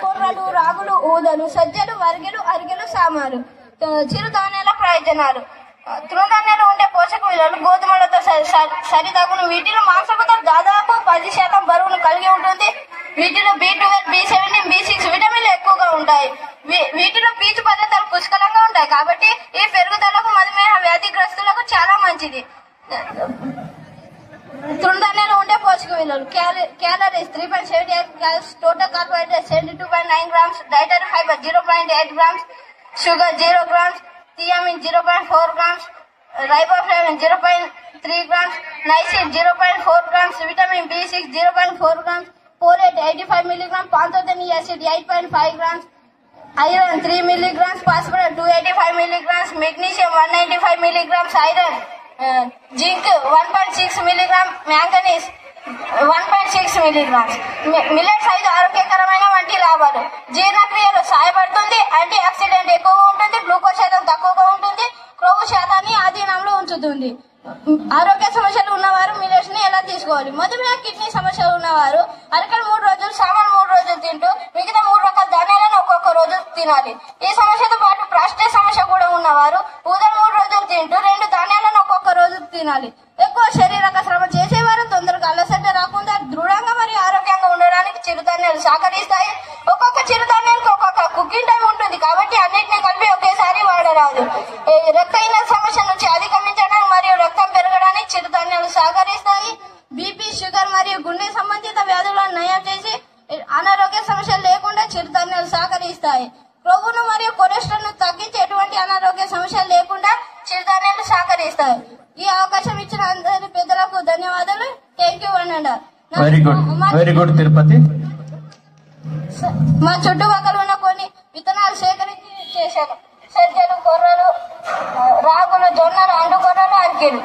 కొర్రలు, రాగులు, ఊదలు, సజ్జలు, వర్గెలు, అరిగెలు, సామాలు. చిరుధాన్యాల ప్రయోజనాలు. తృణధాన్యాలు ఉండే పోషక విలువలు గోధుమలతో సరితగును. వీటిలో మాంసకృత దాదాపు 10% బరువును కలిగి ఉంటుంది. వీటిలో B12, B17, B6 విటమిన్లు ఎక్కువగా ఉంటాయి. వీటిలో పీచు పదార్థాలు పుష్కలంగా ఉంటాయి కాబట్టి ఈ పెరుగుదలకు, మధుమేహ వ్యాధిగ్రస్తులకు చాలా మంచిది. తృణధాన్యాలు ఉండే పోషక విలువలు. Calories 3.78 calories, total carbohydrates 72.9 grams, dietary fibre 0.8 grams, sugar 0 grams, thiamine 0.4 grams, riboflavin 0.3 grams, niacin 0.4 grams, vitamin B6 0.4 grams, folate 85 milligrams, pantothenic acid 8.5 grams, iron 3 milligrams, phosphorus 285 milligrams, magnesium 195 milligrams, iron, zinc 1.6 milligram, manganese 1.6 milligrams. Millets 5 ఆరోగ్యకరమైన వంటి లాభాలు. జీర్ణక్రియలో సహాయపడుతుంది. Anti oxidant ఎక్కువగా ఉంటుంది. Glucose శాతం తక్కువగా ఉంటుంది. క్రొవ్వు శాతాన్ని ఆధీనంలో ఉంచుతుంది. ఆరోగ్య సమస్యలు ఉన్నవారు మిల్లెట్స్ ని ఎలా తీసుకోవాలి? మధుమేహ, కిడ్నీ సమస్యలు ఉన్నవారు అరకలు 3 రోజులు, సామాన్ 3 రోజులు తింటూ మిగతా 3 రకాల ధాన్యాలను ఒక్కొక్క రోజు తినాలి. ఈ సమస్యతో పాటు ప్రాస్టేట్ సమస్య కూడా ఉన్నవారు ఊదలు 3 రోజులు తింటూ 2 ధాన్యాలను ఒక్కొక్క రోజు తినాలి. ఎక్కువ శారీరక శ్రమ చేసేవారు తొందరగా అలసట రాకుండా దృఢంగా మరియు ఆరోగ్యంగా ఉండడానికి చిరుధాన్యాలు సహకరిస్తాయి. ఒక్కొక్క చిరుధాన్యానికి ఒక్కొక్క కుకింగ్ టైం ఉంటుంది కాబట్టి అన్నింటినీ కలిపి ఒకేసారి వాడరాదు. రక్తహీన సమస్య నుంచి అధిగమించడానికి మరియు రక్తం పెరగడానికి చిరుధాన్యాలు సహకరిస్తాయి. బీపీ, షుగర్ మరియు గుండె సంబంధిత వ్యాధులను నయం చేసి అనారోగ్య సమస్యలు లేకుండా చిరుధాన్యాలు సహకరిస్తాయి. కొవ్వును మరియు కొలెస్ట్రాల్ ను తగ్గించి ఎటువంటి అనారోగ్య సమస్యలు లేకుండా చిరుధాన్యాలు సహకరిస్తాయి. ఈ అవకాశం ఇచ్చిన అందరి పెద్దలకు ధన్యవాదాలు. థ్యాంక్ యూ అనండి. Very good Tirupati. మా చుట్టుపక్కల ఉన్న కొన్ని విత్తనాలు సేకరించి చేశాను. సజ్జలు, కొర్రలు, రాగులు, జొన్నలు, అండు కొర్రలు, అరికెలు.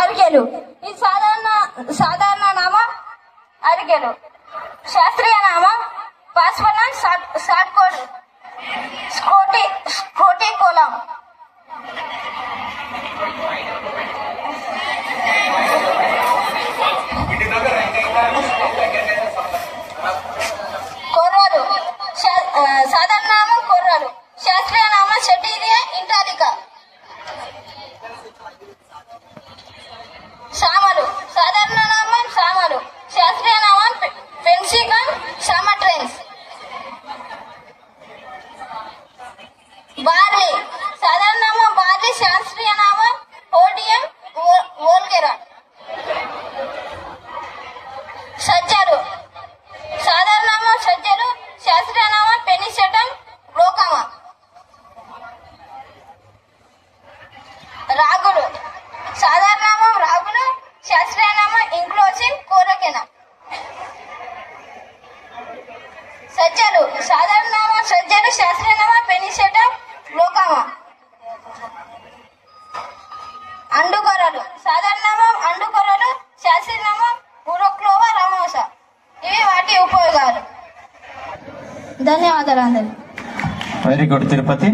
అరికెలు ఇది సాధారణ నామం అరికెలు. శాస్త్రీయ నామం పాస్పనస్ స్కోటికోలం. కొర్రలు సాధారణ నామం కొర్రలు. శాస్త్రీయ నామం సెటిలియా ఇంటాలికా. సామలు సాధారణ నామం సామలు. శాస్త్రీయ నామం పెన్సికమ్ సామట్రెన్స్. బార్లీ సాధారణ నామం బార్లీ. శాస్త్రీయ నామం ఓడియం వోల్గెరా. సజ్జలు సాధారణ నామం సజ్జలు. శాస్త్రీయ నామం పెనిసెటమ్ లోకమా. రాగులు సాధారణ నామం రాగులు. శాస్త్రీయ నామం ఇంక్లోసిన్ కోరకెనా. సజ్జలు సాధారణ నామం సజ్జలు. శాస్త్రీయ నామం పెనిసెటమ్ లోకమా. అండుకొర్రలు సాధారణ నామం అండుకొర్రలు. శాస్త్రీయ నామం ఉరోక్లోవా రమోసా. ఇవి వాటి ఉపయోగాలు. ధన్యవాదాలు అందరికీ. Very good Tirupati.